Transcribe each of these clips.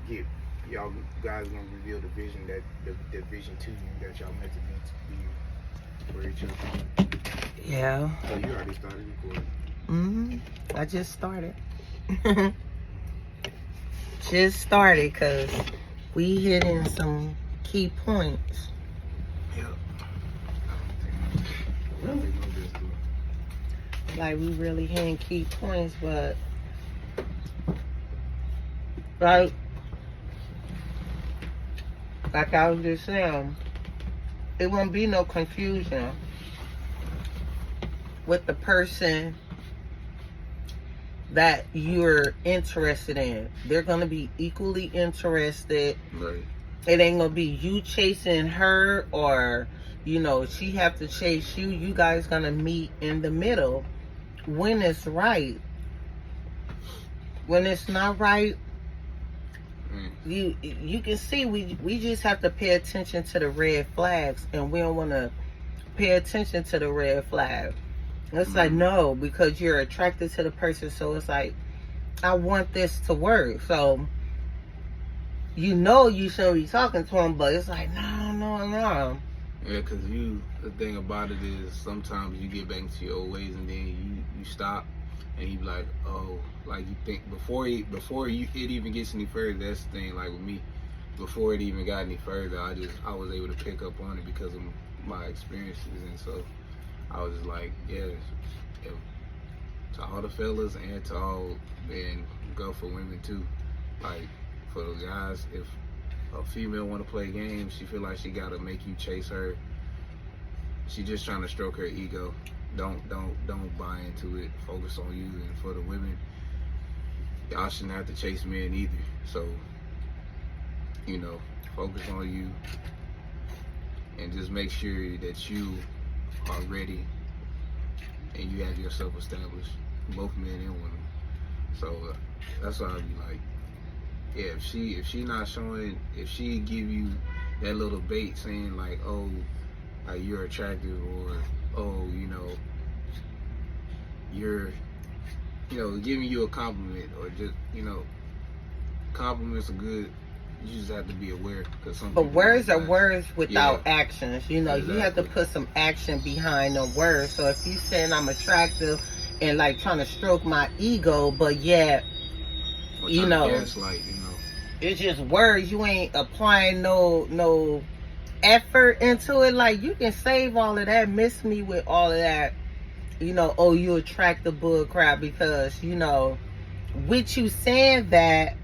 get y'all guys gonna reveal the vision that the vision to you that y'all meant to be for each other. Yeah. So you already started recording. I just started. Just started because we hitting some key points. Yeah. I don't think no good. Like we really hitting key points, but like I was just saying, it won't be no confusion with the person that you're interested in. They're gonna be equally interested. Right. It ain't gonna be you chasing her or she have to chase you. You guys gonna meet in the middle when it's right. When it's not right, you can see we just have to pay attention to the red flags, and we don't want to pay attention to the red flag. It's like, no, because you're attracted to the person, so it's like, I want this to work. So you should be talking to him, but it's like, no. Yeah, because the thing about it is sometimes you get back into your old ways and then you stop and you be like, oh, like you think before it even gets any further. That's the thing, like with me, before it even got any further, I was able to pick up on it because of my experiences, and so I was just like, yeah, to all the fellas and to all, and go for women too, like for the guys, if a female want to play games, she feel like she gotta make you chase her. She just trying to stroke her ego. Don't buy into it. Focus on you. And for the women, y'all shouldn't have to chase men either. So, focus on you and just make sure that you are ready and you have yourself established, both men and women. So that's why I'd be like, yeah, if she not showing, if she give you that little bait saying like, oh, you're attractive, or oh, you're giving you a compliment, or just compliments are good. You just have to be aware, because but words are words without actions. Exactly. You have to put some action behind the words. So if you saying I'm attractive and like trying to stroke my ego, but yet gaslight, it's just words. You ain't applying no effort into it. Like, you can save all of that, miss me with all of that, oh, you attract the bull crap, because with you saying that,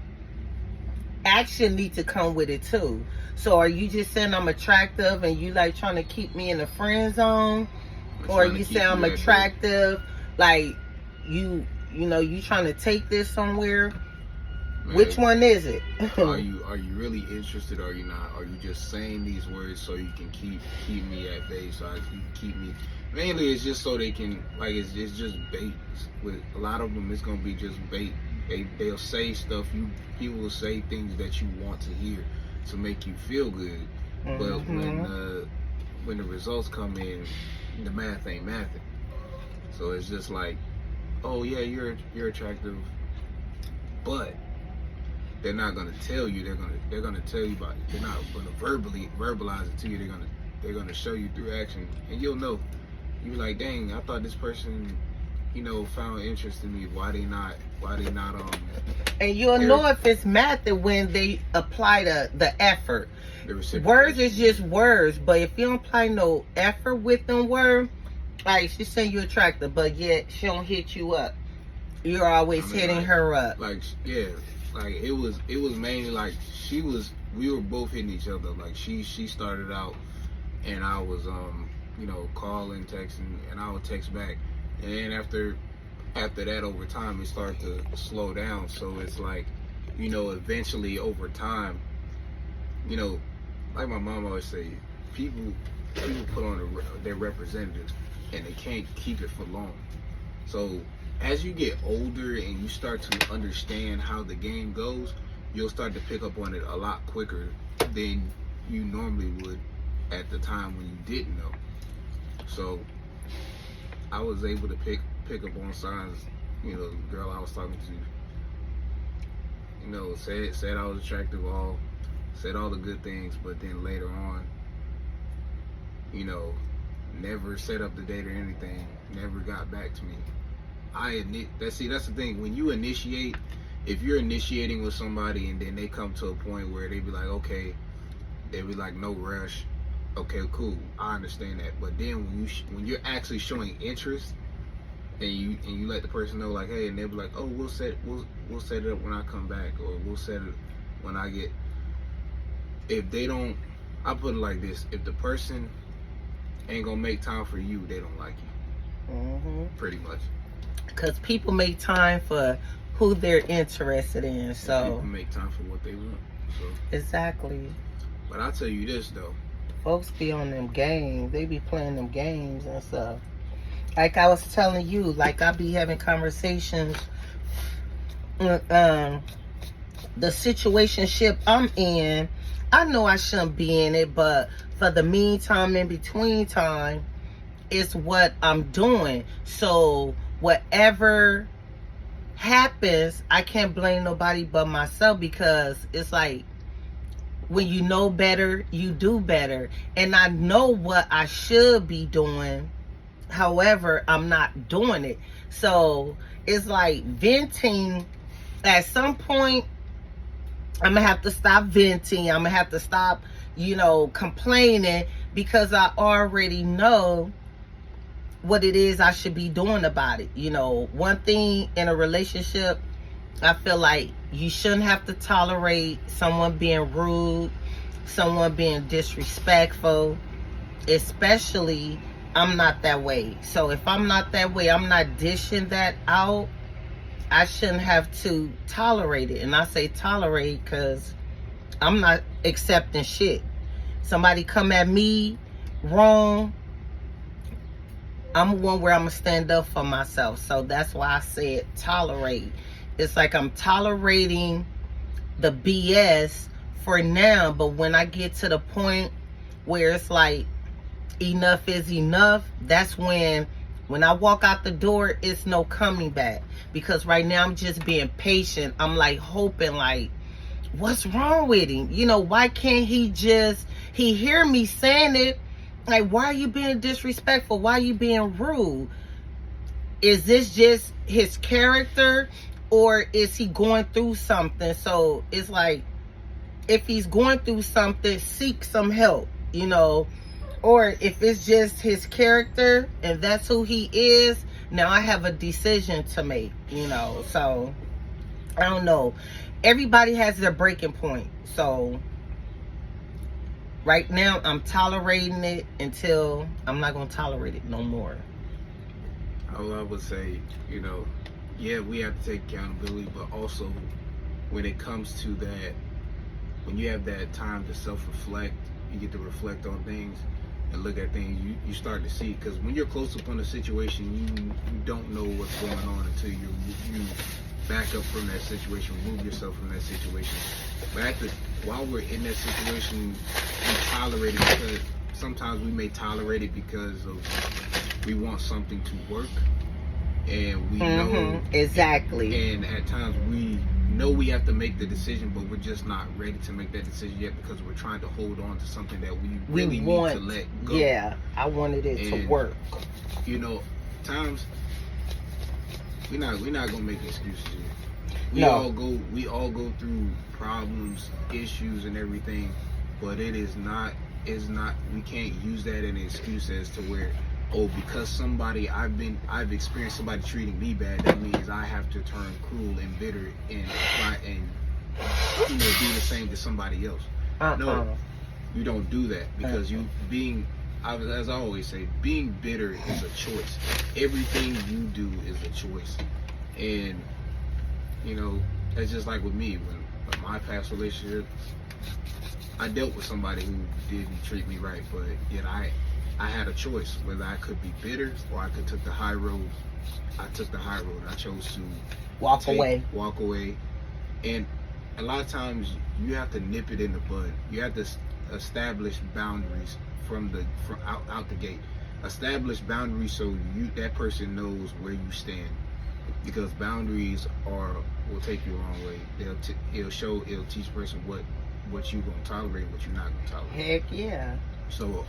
action need to come with it too. So are you just saying I'm attractive and you like trying to keep me in the friend zone, or you say I'm attractive, like you trying to take this somewhere? Man, which one is it? are you really interested, or are you not? Are you just saying these words so you can keep me at bay, so you can keep me? Mainly, it's just so they can, like, it's just bait. With a lot of them, it's gonna be just bait. They'll say stuff. People will say things that you want to hear to make you feel good. But when the results come in, the math ain't mathing. So it's just like, oh yeah, you're attractive, but they're not gonna tell you. They're gonna tell you about it. They're not gonna verbalize it to you. They're gonna show you through action, and you'll know. You're like, dang, I thought this person, found interest in me. Why they not And you'll know if it's math when they apply the effort. Words is just words, but if you don't apply no effort with them words, like she's saying you're attractive, but yet she don't hit you up. You're always hitting her up. Like, yeah, like it was mainly like we were both hitting each other. Like she started out, and I was calling, texting, and I would text back, and then after that, over time, it started to slow down. So it's like, eventually over time, like my mom always say, people put on their representatives, and they can't keep it for long. So as you get older and you start to understand how the game goes, you'll start to pick up on it a lot quicker than you normally would at the time when you didn't know. So I was able to pick up on signs. The girl I was talking you know, said I was attractive, said all the good things, but then later on, you know, never set up the date or anything, never got back to me. That's the thing. When you initiate, if you're initiating with somebody and then they come to a point where they be like, okay, they be like, no rush, okay, cool, I understand that. But then when you're actually showing interest, and you let the person know, like, hey, and they'll be like, oh, we'll set it up when I come back, or we'll set it when I get. If they don't, I put it like this: if the person ain't gonna make time for you, they don't like you. Mm-hmm. Pretty much. Because people make time for who they're interested in. So people make time for what they want. So exactly. But I'll tell you this though. Folks be on them games. They be playing them games and stuff. Like I was telling you, like I be having conversations. The situationship I'm in, I know I shouldn't be in it, but for the meantime, in between time, it's what I'm doing. So whatever happens, I can't blame nobody but myself, because it's like, when you know better, you do better. And I know what I should be doing. However, I'm not doing it. So it's like venting. At some point, I'm going to have to stop venting. I'm going to have to stop, complaining, because I already know what it is I should be doing about it. One thing in a relationship, I feel like you shouldn't have to tolerate someone being rude, someone being disrespectful, especially I'm not that way. So if I'm not that way, I'm not dishing that out, I shouldn't have to tolerate it. And I say tolerate because I'm not accepting shit. Somebody come at me wrong, I'm one where I'm going to stand up for myself. So that's why I said tolerate. It's like I'm tolerating the BS for now, but when I get to the point where it's like enough is enough, that's when I walk out the door, it's no coming back. Because right now I'm just being patient. I'm like hoping, like, what's wrong with him? Why can't he hear me saying it? Like, why are you being disrespectful? Why are you being rude? Is this just his character, or is he going through something? So it's like, if he's going through something, seek some help, or if it's just his character and that's who he is, now I have a decision to make, so I don't know. Everybody has their breaking point. So right now I'm tolerating it until I'm not going to tolerate it no more. All I would say, yeah, we have to take accountability, but also when it comes to that, when you have that time to self-reflect, you get to reflect on things and look at things, you start to see, because when you're close up on a situation, you don't know what's going on until you back up from that situation, remove yourself from that situation. But while we're in that situation, we tolerate it, because sometimes we may tolerate it because we want something to work, and we know exactly. And at times we know we have to make the decision, but we're just not ready to make that decision yet, because we're trying to hold on to something that we really need to let go. Yeah, I wanted it to work. Times we're not gonna make excuses here. We all go through problems, issues, and everything, but it's not. We can't use that as an excuse as to where, because I've experienced somebody treating me bad, that means I have to turn cruel and bitter and be the same to somebody else. No, you don't do that, because as I always say, being bitter is a choice. Everything you do is a choice. And it's just like with me, when my past relationship, I dealt with somebody who didn't treat me right, but yet I had a choice whether I could be bitter or I could take the high road. I took the high road. I chose to walk away. And a lot of times you have to nip it in the bud. You have to establish boundaries from out the gate. Establish boundaries so that person knows where you stand. because boundaries will take you a long way. It'll teach a person what you gonna tolerate, what you're not gonna tolerate. Heck yeah. So,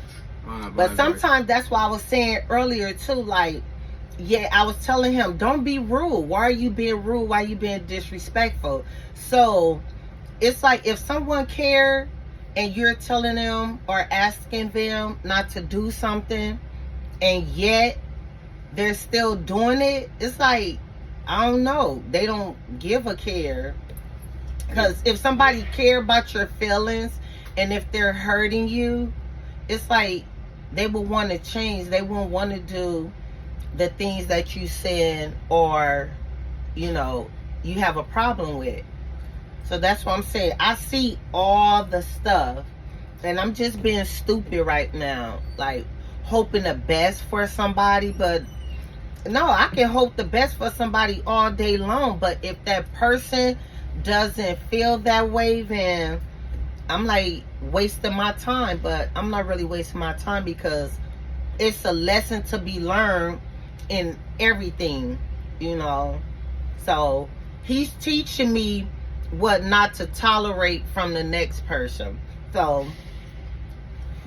but sometimes that's why I was saying earlier too, like, yeah, I was telling him, don't be rude. Why are you being rude? Why are you being disrespectful? So it's like if someone cares and you're telling them or asking them not to do something, and yet they're still doing it, it's like, I don't know, they don't give a care. Because if somebody care about your feelings and if they're hurting you, it's like they will want to change. They won't want to do the things that you said or, you know, you have a problem with. So that's what I'm saying. I see all the stuff and I'm just being stupid right now, like hoping the best for somebody. But no, I can hope the best for somebody all day long, but if that person doesn't feel that way, then I'm like wasting my time. But I'm not really wasting my time because it's a lesson to be learned in everything, you know. So he's teaching me what not to tolerate from the next person. So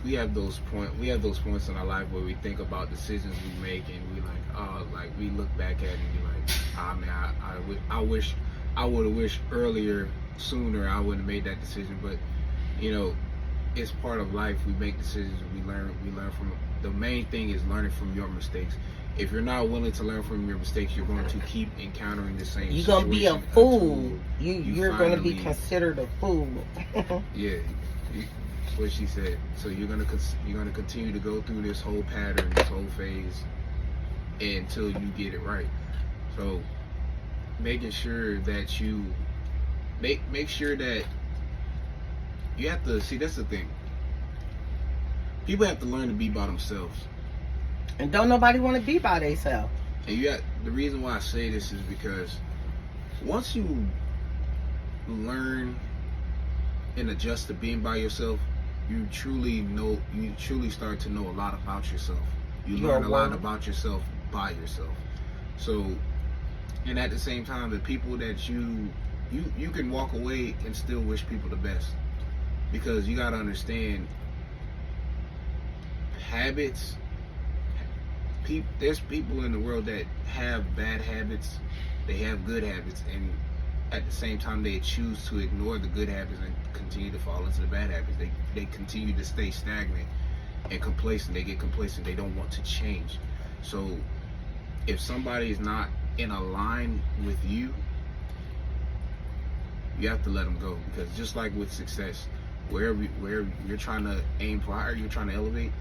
we have those points in our life where we think about decisions we make and we like we look back at it and be like, man, I wish I would have wished earlier, sooner I wouldn't have made that decision. But you know, it's part of life. We make decisions, we learn from them. The main thing is learning from your mistakes. If you're not willing to learn from your mistakes, you're going to keep encountering the same you're gonna be a fool. You're gonna be considered a fool. Yeah, what she said. So you're gonna continue to go through this whole pattern, this whole phase, until you get it right. So making sure that you make sure that you have to see. That's the thing. People have to learn to be by themselves. And don't nobody want to be by themselves. And the reason why I say this is because once you learn and adjust to being by yourself, you truly start to know a lot about yourself. You learn a lot about yourself by yourself. So, and at the same time, the people that you can walk away and still wish people the best, because you got to understand habits. There's people in the world that have bad habits, they have good habits, and at the same time they choose to ignore the good habits and continue to fall into the bad habits. They continue to stay stagnant and complacent. They get complacent. They don't want to change. So if somebody is not in a line with you, you have to let them go. Because just like with success, where you're trying to aim for higher, you're trying to elevate,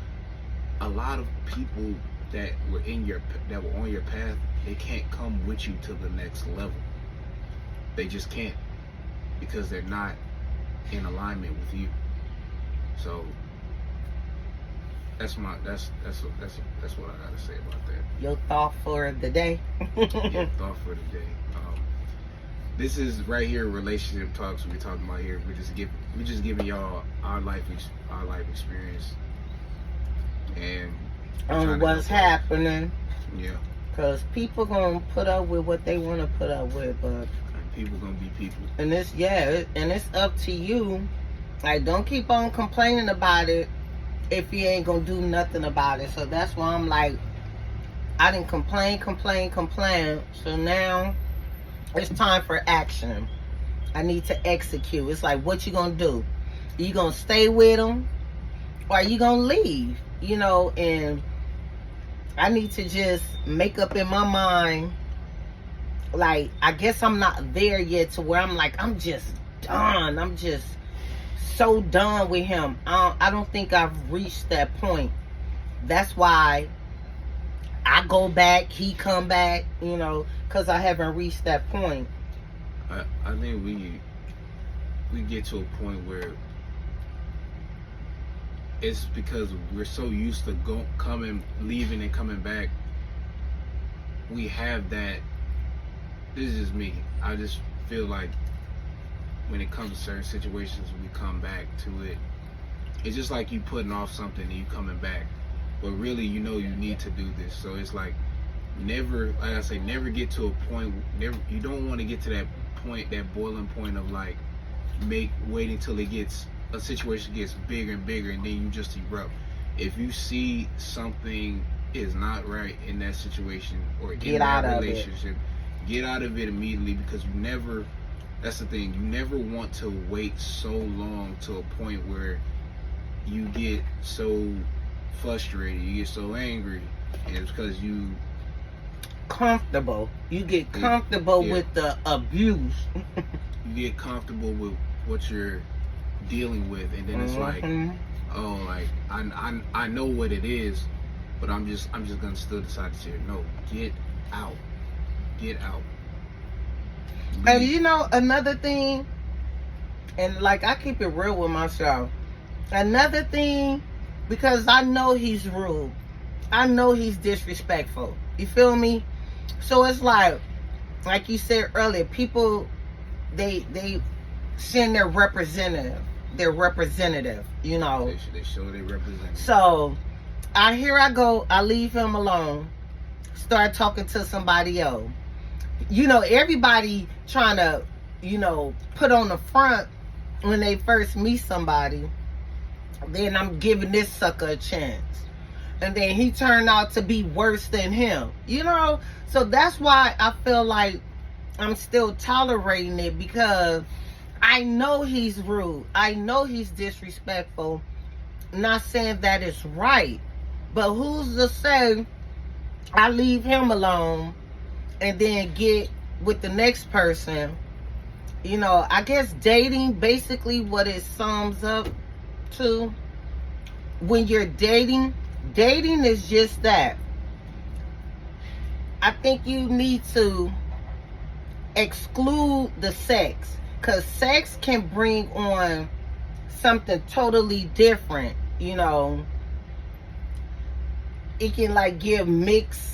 a lot of people that were on your path, they can't come with you to the next level. They just can't, because they're not in alignment with you. So that's what I gotta say about that. Your thought for the day. Yeah, thought for the day. This is right here, relationship talks we're talking about here. We're just giving y'all our life experience and on what's happening. Yeah. Because people gonna put up with what they want to put up with, but and people gonna be people. And it's up to you. Like, don't keep on complaining about it if you ain't gonna do nothing about it. So that's why I'm like, I didn't complain. So now it's time for action. I need to execute. It's like, what you gonna do? You gonna stay with them, or are you gonna leave? You know, and I need to just make up in my mind. Like, I guess I'm not there yet to where I'm like, I'm just done. I'm just so done with him. I don't think I've reached that point. That's why I go back, he come back, you know, because I haven't reached that point. I think we get to a point where it's because we're so used to leaving and coming back. We have that. This is just me. I just feel like when it comes to certain situations, we come back to it. It's just like you putting off something and you coming back, but really, you know, you need to do this. So it's like never, like I say, never get to a point. Never, you don't want to get to that point, that boiling point of like waiting till a situation gets bigger and bigger, and then you just erupt. If you see something is not right in that situation or in that relationship, get out of it immediately, because you never. That's the thing. You never want to wait so long to a point where you get so frustrated, you get so angry, and it's because you comfortable. You get comfortable with the abuse. You get comfortable with what you're dealing with, and then it's like, oh, like I know what it is, but I'm just gonna still decide to say no. Get out. And you know, another thing, and like I keep it real with myself. Another thing, because I know he's rude. I know he's disrespectful. You feel me? So it's like you said earlier, people, they send their representative, you know. They show their representative. So I go, I leave him alone, start talking to somebody else. You know, everybody trying to, you know, put on the front when they first meet somebody. Then I'm giving this sucker a chance. And then he turned out to be worse than him. You know? So that's why I feel like I'm still tolerating it, because I know he's rude. I know he's disrespectful. Not saying that it's right. But who's to say I leave him alone and then get with the next person? You know, I guess dating, basically what it sums up to, when you're dating is just that. I think you need to exclude the sex, because sex can bring on something totally different. You know, it can like give mixed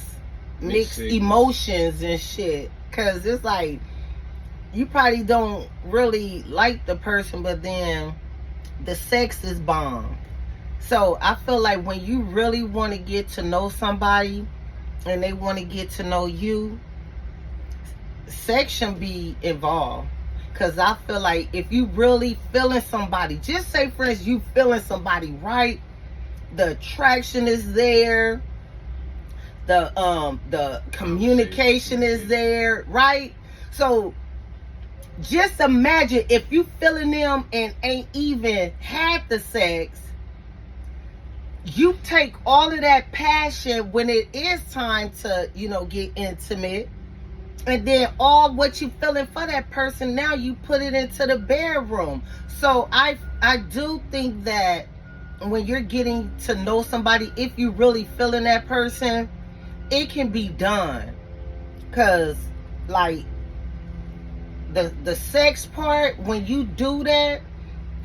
emotions and shit, because it's like you probably don't really like the person, but then the sex is bomb. So I feel like when you really want to get to know somebody and they want to get to know you, sex should be involved. Because I feel like if you really feeling somebody, just say for instance you feeling somebody, right? The attraction is there, the communication is there, right? So just imagine if you feeling them and ain't even had the sex. You take all of that passion when it is time to, you know, get intimate, and then all what you feeling for that person, now you put it into the bedroom. So I do think that when you're getting to know somebody, if you really feeling that person, it can be done. Because like the sex part, when you do that,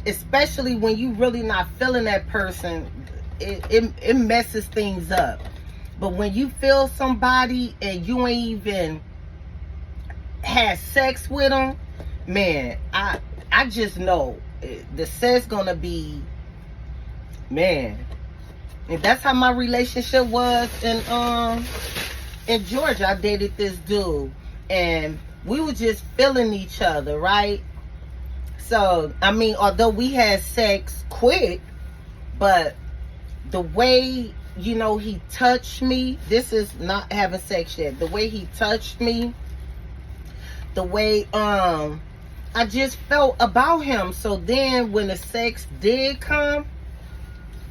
especially when you really not feeling that person, it messes things up. But when you feel somebody and you ain't even had sex with them, man, I just know the sex gonna be, man. And that's how my relationship was in Georgia. I dated this dude and we were just feeling each other, right? So I mean, although we had sex quick, but the way, you know, he touched me, this is not having sex yet, the way he touched me, the way I just felt about him. So then when the sex did come,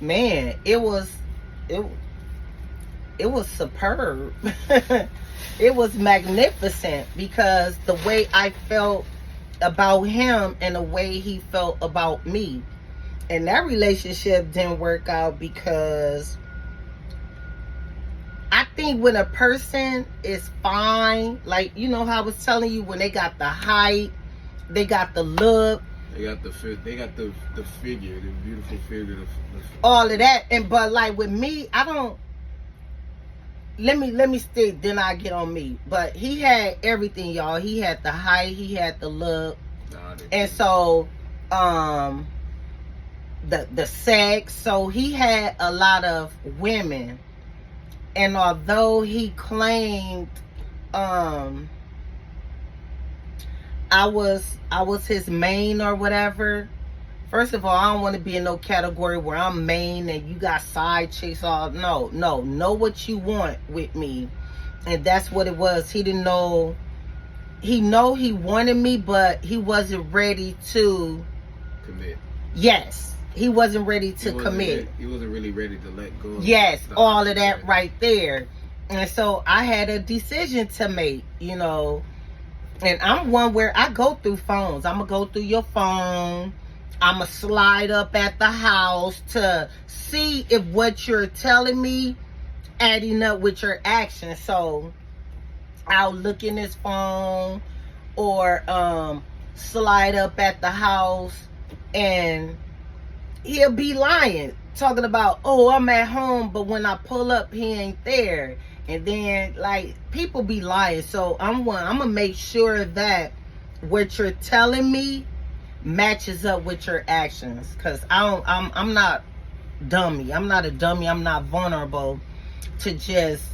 man, it was superb. It was magnificent, because the way I felt about him and the way he felt about me. And that relationship didn't work out, because I think when a person is fine, like, you know how I was telling you, when they got the height, they got the look, they got the figure, the beautiful figure, all of that. And but like with me, I don't. Let me stay. Then I get on me. But he had everything, y'all. He had the height, he had the look, and so the sex. So he had a lot of women. And although he claimed I was his main or whatever, first of all, I don't want to be in no category where I'm main and you got side chicks. All no, know what you want with me. And that's what it was. He didn't know. He wanted me, but he wasn't ready to commit. Yes, he wasn't ready to commit. He wasn't really ready to let go. Yes, all of that right there. And so I had a decision to make, you know. And I'm one where I go through phones. I'm going to go through your phone. I'm going to slide up at the house to see if what you're telling me adding up with your actions. So I'll look in his phone or slide up at the house and he'll be lying, talking about, oh, I'm at home, but when I pull up, he ain't there. And then, like, people be lying. So I'm gonna make sure that what you're telling me matches up with your actions. Cause I'm not dummy. I'm not a dummy. I'm not vulnerable to just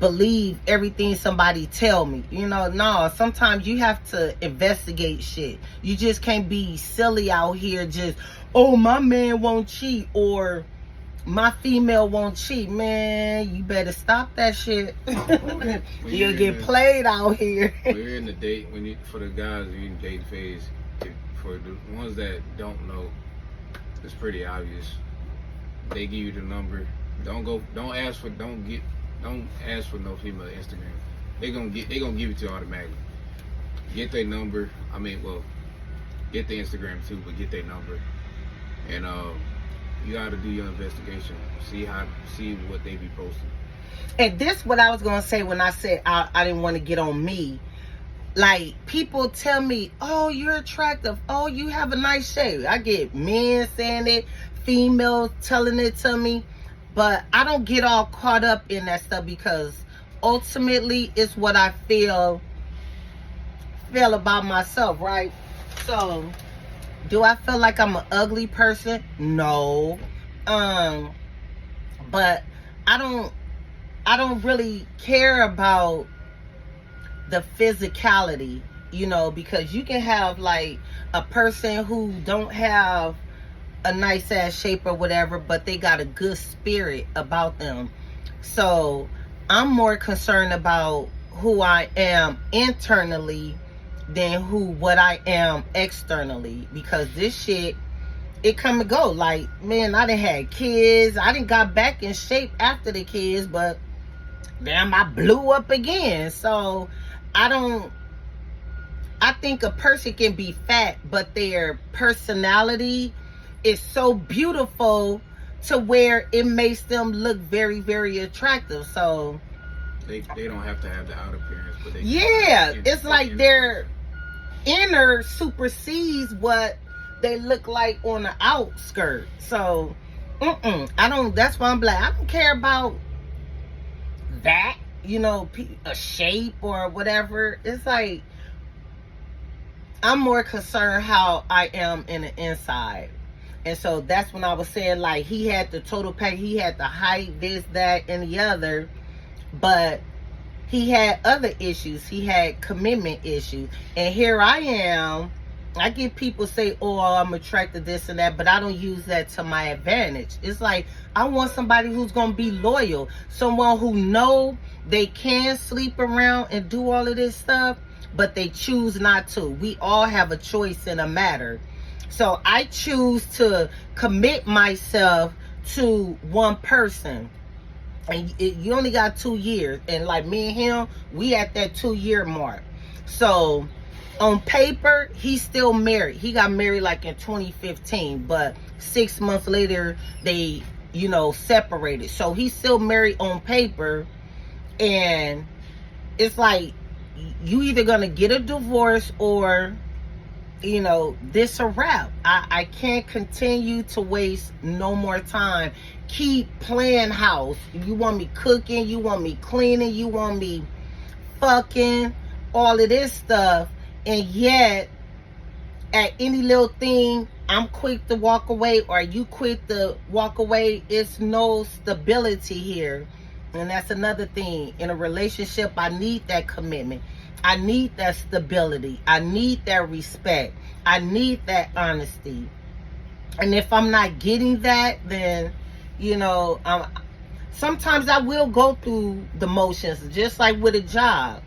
believe everything somebody tell me. You know, no, sometimes you have to investigate shit. You just can't be silly out here just, oh, my man won't cheat or my female won't cheat. Man, you better stop that shit. You'll get played out here. When you're in the date, for the guys who are in the date phase, for the ones that don't know, it's pretty obvious. They give you the number. Don't ask for no female Instagram. They gonna give it to you automatically. Get their number. Get the Instagram too, but get their number. And you gotta do your investigation. See what they be posting. And this what I was gonna say when I said I didn't want to get on me. Like, people tell me, oh, you're attractive. Oh, you have a nice shape. I get men saying it, females telling it to me. But I don't get all caught up in that stuff because ultimately it's what I feel about myself, right? So, do I feel like I'm an ugly person? No. But I don't really care about the physicality, you know, because you can have like a person who don't have a nice ass shape or whatever, but they got a good spirit about them. So I'm more concerned about who I am internally than what I am externally, because this shit, it come and go. Like, man, I done had kids. I done got back in shape after the kids, but damn, I blew up again. So I think a person can be fat, but their personality is so beautiful to where it makes them look very, very attractive. So they don't have to have the outer appearance, but they it's like their inner supersedes what they look like on the outskirt. So that's why I'm like, I don't care about that, you know, a shape or whatever. It's like, I'm more concerned how I am in the inside. And so that's when I was saying, like, he had the total pack, he had the height, this, that, and the other, but he had other issues. He had commitment issues. And here I am. I get people say, oh, I'm attracted to this and that, but I don't use that to my advantage. It's like, I want somebody who's going to be loyal. Someone who know they can sleep around and do all of this stuff, but they choose not to. We all have a choice in a matter. So I choose to commit myself to one person. And you only got 2 years. And like me and him, we at that 2-year mark. So on paper, he's still married. He got married like in 2015. But 6 months later, they, you know, separated. So he's still married on paper. And it's like, you either gonna get a divorce or, you know, this a wrap. I can't continue to waste no more time. Keep playing house. You want me cooking, you want me cleaning, you want me fucking, all of this stuff. And yet, at any little thing, I'm quick to walk away or you quick to walk away. It's no stability here. And that's another thing. In a relationship, I need that commitment. I need that stability. I need that respect. I need that honesty. And if I'm not getting that, then, sometimes I will go through the motions, just like with a job.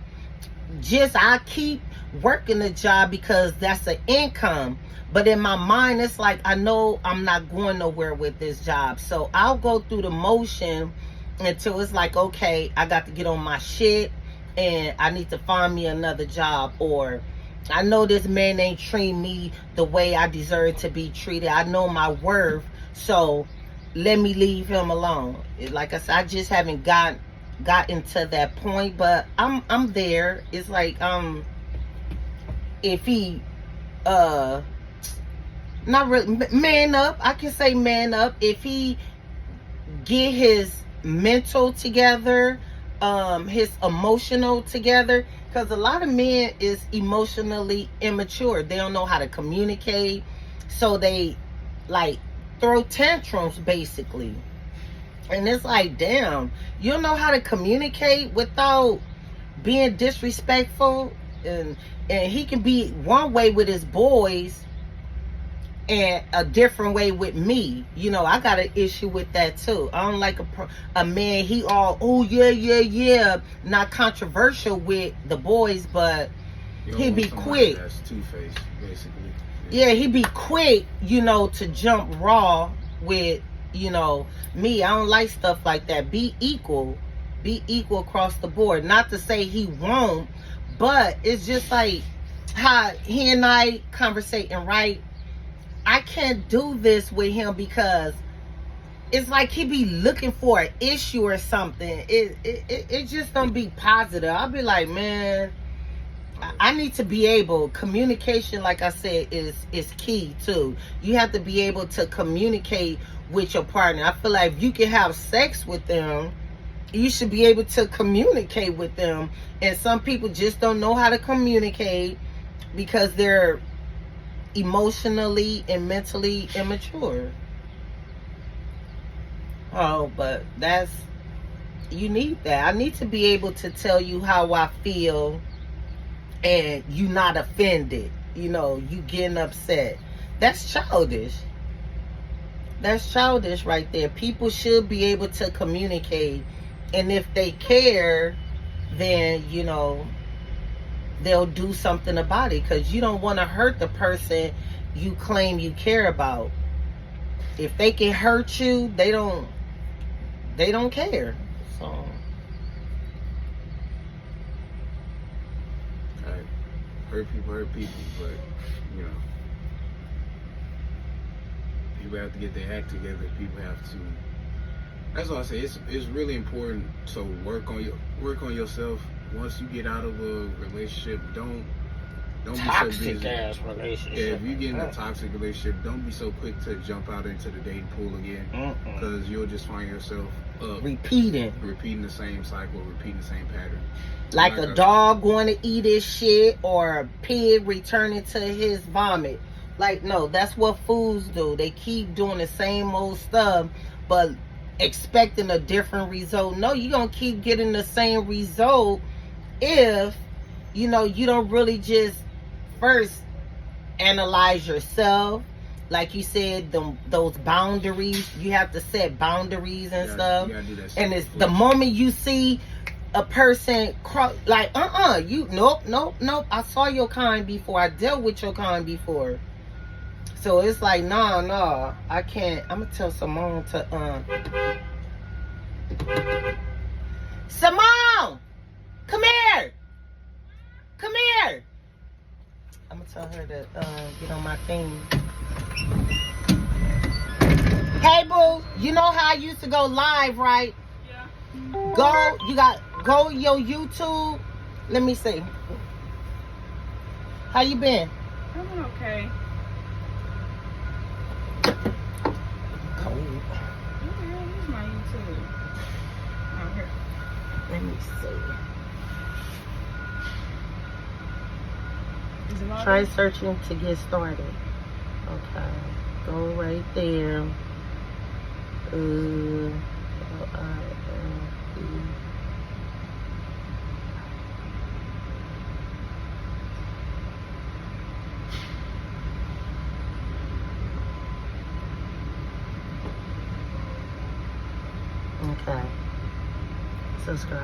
I keep working the job because that's an income. But in my mind, it's like, I know I'm not going nowhere with this job. So I'll go through the motion until it's like, okay, I got to get on my shit and I need to find me another job. Or I know this man ain't treating me the way I deserve to be treated. I know my worth. So let me leave him alone. Like I said, I just haven't gotten to that point, but I'm there. It's like, if he not really man up, I can say man up. If he get his mental together, his emotional together, because a lot of men is emotionally immature. They don't know how to communicate, so they like throw tantrums basically. And it's like, damn, you don't know how to communicate without being disrespectful. And he can be one way with his boys and a different way with me. I got an issue with that too. I don't like a man, he all, oh yeah, not controversial with the boys, but he be quick. That's two-faced, basically. Yeah, he be quick, to jump raw with, me. I don't like stuff like that. Be equal across the board. Not to say he won't, but it's just like how he and I conversating, right? I can't do this with him because it's like he be looking for an issue or something. It just don't be positive. I'll be like, man, I need to be able, communication, like I said, is key too. You have to be able to communicate with your partner. I feel like if you can have sex with them, you should be able to communicate with them. And some people just don't know how to communicate because they're emotionally and mentally immature. Oh, but you need that. I need to be able to tell you how I feel and you not offended. You getting upset. That's childish. That's childish right there. People should be able to communicate. And if they care, then, they'll do something about it, because you don't want to hurt the person you claim you care about. If they can hurt you, they don't care. So hurt people, but people have to get their act together. People have to. That's why I say it's really important to work on yourself. Once you get out of a relationship, don't be so busy. Toxic ass relationship. Yeah, if you get in a toxic relationship, don't be so quick to jump out into the dating pool again, because you'll just find yourself repeating the same cycle, repeating the same pattern. Like a dog going to eat his shit, or a pig returning to his vomit. Like, no, that's what fools do. They keep doing the same old stuff, but expecting a different result. No, you're going to keep getting the same result if, you don't really just first analyze yourself. Like you said, those boundaries. You have to set boundaries and stuff. And it's the moment you see a person like, nope. I saw your kind before. I dealt with your kind before. So it's like, no, I can't. I'm gonna tell Simone to Simone, come here. I'm gonna tell her to get on my thing. Hey boo, you know how I used to go live, right? Yeah. Go your YouTube. Let me see. How you been? I'm okay. Cold. Where's my YouTube? Oh, here. Let me see. Is it loaded? Try searching to get started. Okay. Go right there. Okay. Subscribe.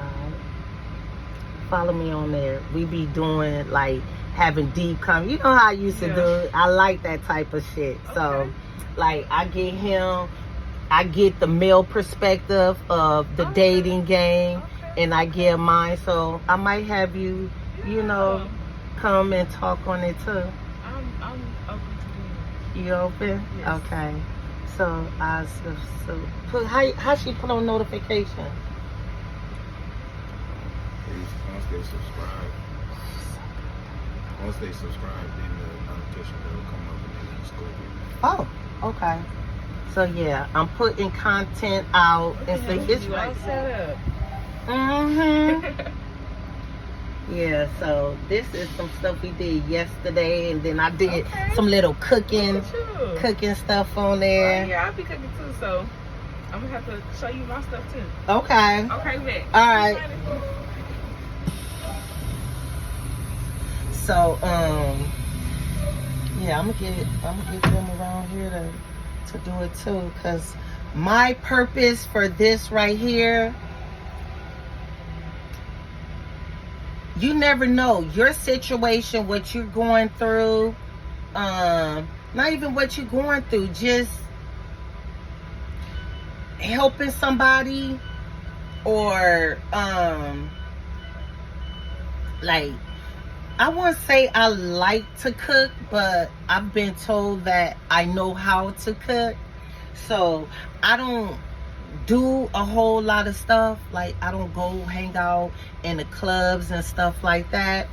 Follow me on there. We be doing like having deep You know how I used to do it? I like that type of shit. Okay. So like I get the male perspective of the dating game, Okay. and I give mine. So I might have you, you know, come and talk on it too. I'm open to doing You open? Yes. Okay. So put how she put on notification? Once they subscribe, then the notification will come up and then it's going. Oh, okay. So yeah, I'm putting content out and so it. it's You all right set up. Mhm. Yeah, so this is some stuff we did yesterday, and then I did Okay. some little cooking Look at you. stuff on Oh, there. yeah, I'll be cooking too, so I'm gonna have to show you my stuff too. Okay. Okay, bet. All right. So yeah, I'm gonna get them around here to do it too, cause my purpose for this right here, you never know your situation, what you're going through, not even what you're going through, just helping somebody, or like, I won't say I like to cook, but I've been told that I know how to cook. So I don't do a whole lot of stuff. Like, I don't go hang out in the clubs and stuff like that.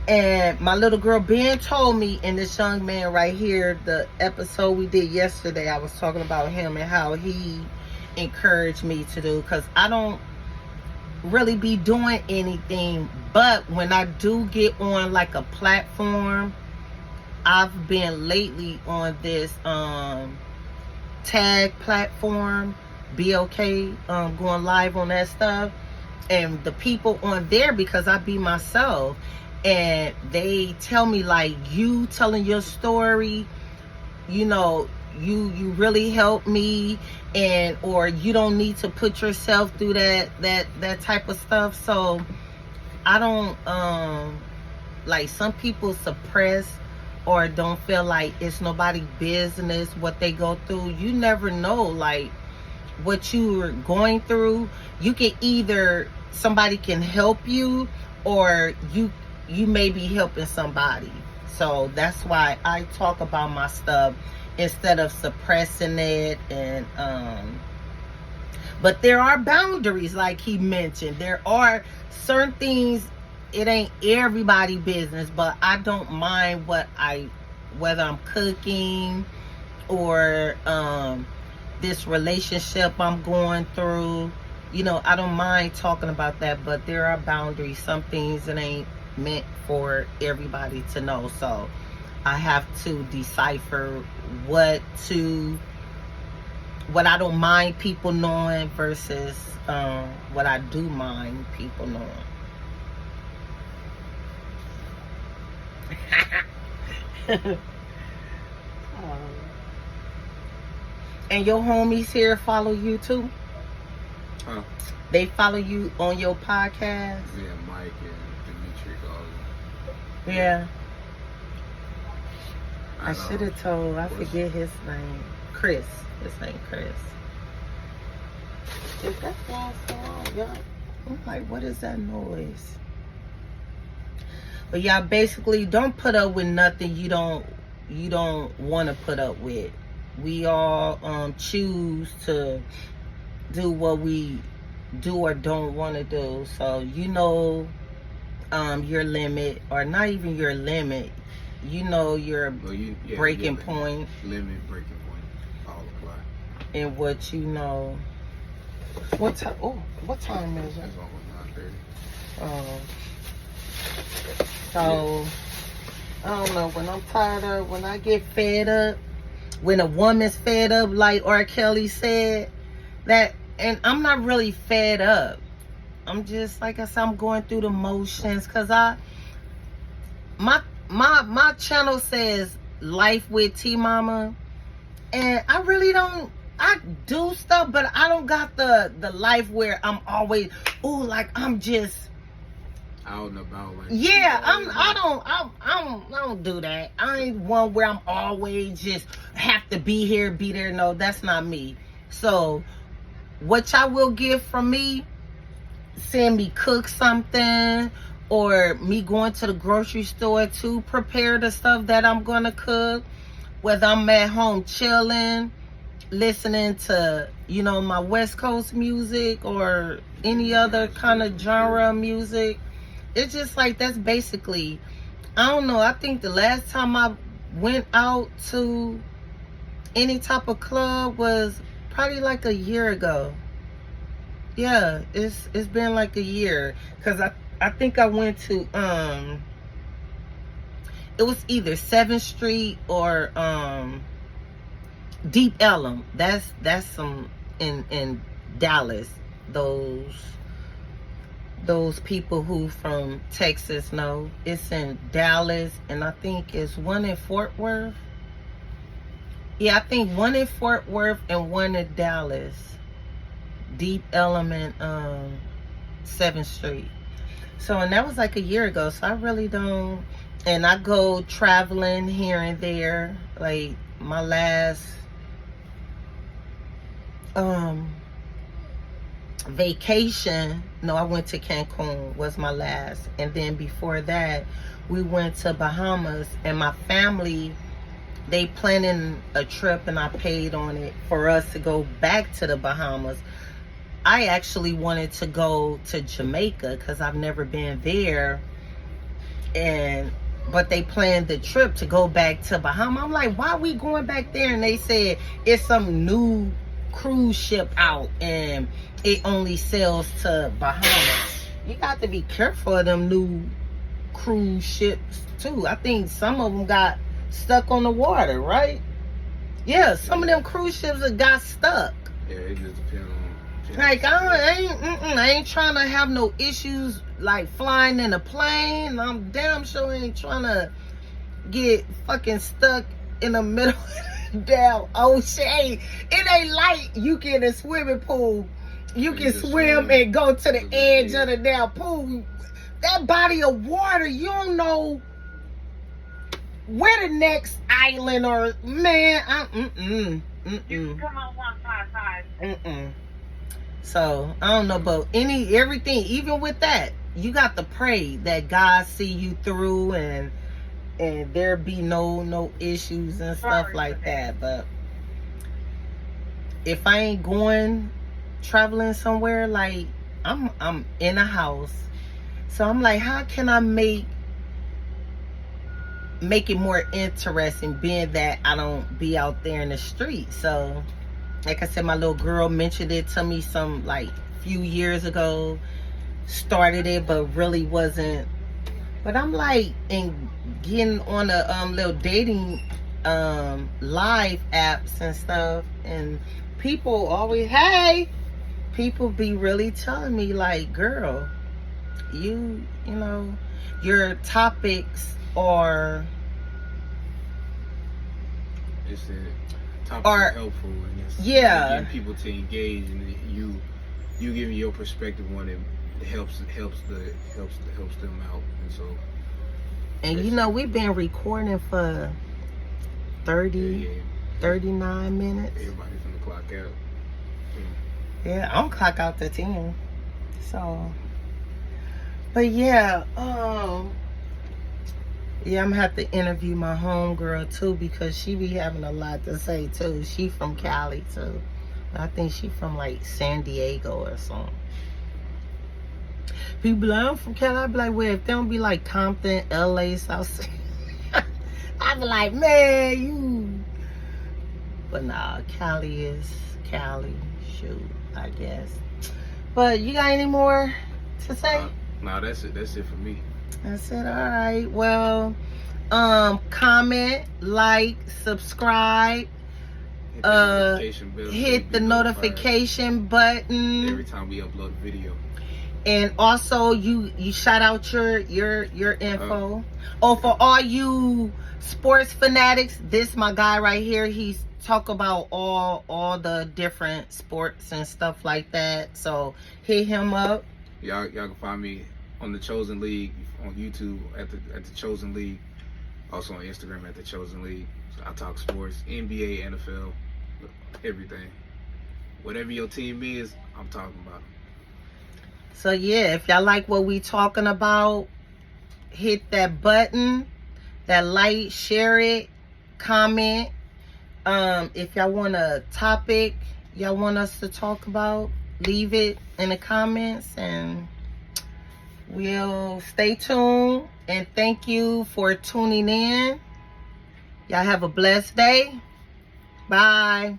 And my little girl Ben told me, and this young man right here, the episode we did yesterday, I was talking about him and how he encouraged me to do, because I don't really be doing anything, but when I do get on like a platform, I've been lately on this tag platform, BOK, going live on that stuff, and the people on there, because I be myself, and they tell me like, you telling your story, you know, you really helped me, and or you don't need to put yourself through that type of stuff. So I don't like, some people suppress or don't feel like it's nobody business what they go through. You never know, like, what you're going through. You can either, somebody can help you, or you may be helping somebody. So that's why I talk about my stuff instead of suppressing it. And but there are boundaries, like he mentioned. There are certain things, it ain't everybody business, but I don't mind whether I'm cooking or this relationship I'm going through. You know, I don't mind talking about that, but there are boundaries. Some things it ain't meant for everybody to know. So I have to decipher what I don't mind people knowing versus what I do mind people knowing. And your homies here follow you too? Huh? They follow you on your podcast? Yeah, Mike and Dimitri, all of them. Yeah. I know. should have told. I What's- forget his name. Chris. His name Chris. Is that guy still on? Yeah. I'm like, what is that noise? But y'all, basically, don't put up with nothing you don't want to put up with. We all choose to do what we do or don't want to do. So you know your limit, or not even your limit. You know your breaking point. Limit, breaking point, all apply. And what you know. What time? Oh, what time is it? That's almost 9:30. So I don't know. When I'm tired of, when I get fed up, when a woman's fed up, like R. Kelly said, that and I'm not really fed up. I'm just, like I said, I'm going through the motions, because my channel says Life with T Mama, and I really don't. I do stuff, but I don't got the life where I'm always, like I'm just out and about. Like, yeah, I don't do that. I ain't one where I'm always just have to be here, be there. No, that's not me. So what y'all will get from me, seeing me cook something, or me going to the grocery store to prepare the stuff that I'm gonna cook, whether I'm at home chilling, listening to, my West Coast music or any other kind of genre of music. It's just like, that's basically, I don't know, I think the last time I went out to any type of club was probably like a year ago. Yeah, it's been like a year, because I think I went to it was either 7th Street or Deep Ellum. That's some in Dallas. Those people who from Texas know, it's in Dallas, and I think it's one in Fort Worth. Yeah, I think one in Fort Worth and one in Dallas. Deep Element, 7th Street. So, and that was like a year ago, so I really don't. And I go traveling here and there. Like my last vacation, no, I went to Cancun, was my last. And then before that, we went to Bahamas, and my family, they planning a trip, and I paid on it for us to go back to the Bahamas. I actually wanted to go to Jamaica because I've never been there, but they planned the trip to go back to Bahamas. I'm like, why are we going back there? And they said it's some new cruise ship out, and it only sails to Bahamas. You got to be careful of them new cruise ships too. I think some of them got stuck on the water, right? Yeah, some of them cruise ships have got stuck. Yeah, it just depends on. Like, I ain't trying to have no issues like flying in a plane. I'm damn sure ain't trying to get fucking stuck in the middle of the damn ocean. It ain't like you get a swimming pool. You can swim and go to the edge of the damn pool. That body of water, you don't know where the next island or, man, You come on 155. So I don't know, but everything, even with that, you got to pray that God see you through, and there be no issues and stuff like that. But if I ain't going traveling somewhere, like I'm in a house, so I'm like, how can I make it more interesting, being that I don't be out there in the street? So like I said, my little girl mentioned it to me some like few years ago, started it, but really wasn't. But I'm like, and getting on a little dating live apps and stuff, and people always, people be really telling me like, girl, you know, your topics are, It's a topic Or- helpful, and it's getting people to engage, and you giving your perspective on it helps them out, and so. and you know, we've been recording for 39 minutes. Everybody's gonna clock out. Yeah, I'm clock out to 10. So, but yeah, yeah, I'm gonna have to interview my homegirl too, because she be having a lot to say too. She from Cali too. I think she from like San Diego or something. People like, I'm from Cali. I be like, well, if they don't be like Compton, LA, South, I be like, man, you. But nah, Cali is Cali. Shoot, I guess. But you got any more to say? No, that's it. That's it for me. I said, all right. Well, comment, like, subscribe, notification bell so you hit be the notified notification button. every time we upload a video. And also you shout out your info. For all you sports fanatics, this my guy right here. He's talk about all the different sports and stuff like that. So hit him up. Y'all can find me on the Chosen League on YouTube at the Chosen League. Also on Instagram at the Chosen League. So I talk sports, NBA, NFL, everything. Whatever your team is, I'm talking about. So yeah, if y'all like what we talking about, hit that button, that like, share it, comment. If y'all want a topic y'all want us to talk about, leave it in the comments and we'll stay tuned. And thank you for tuning in. Y'all have a blessed day. Bye.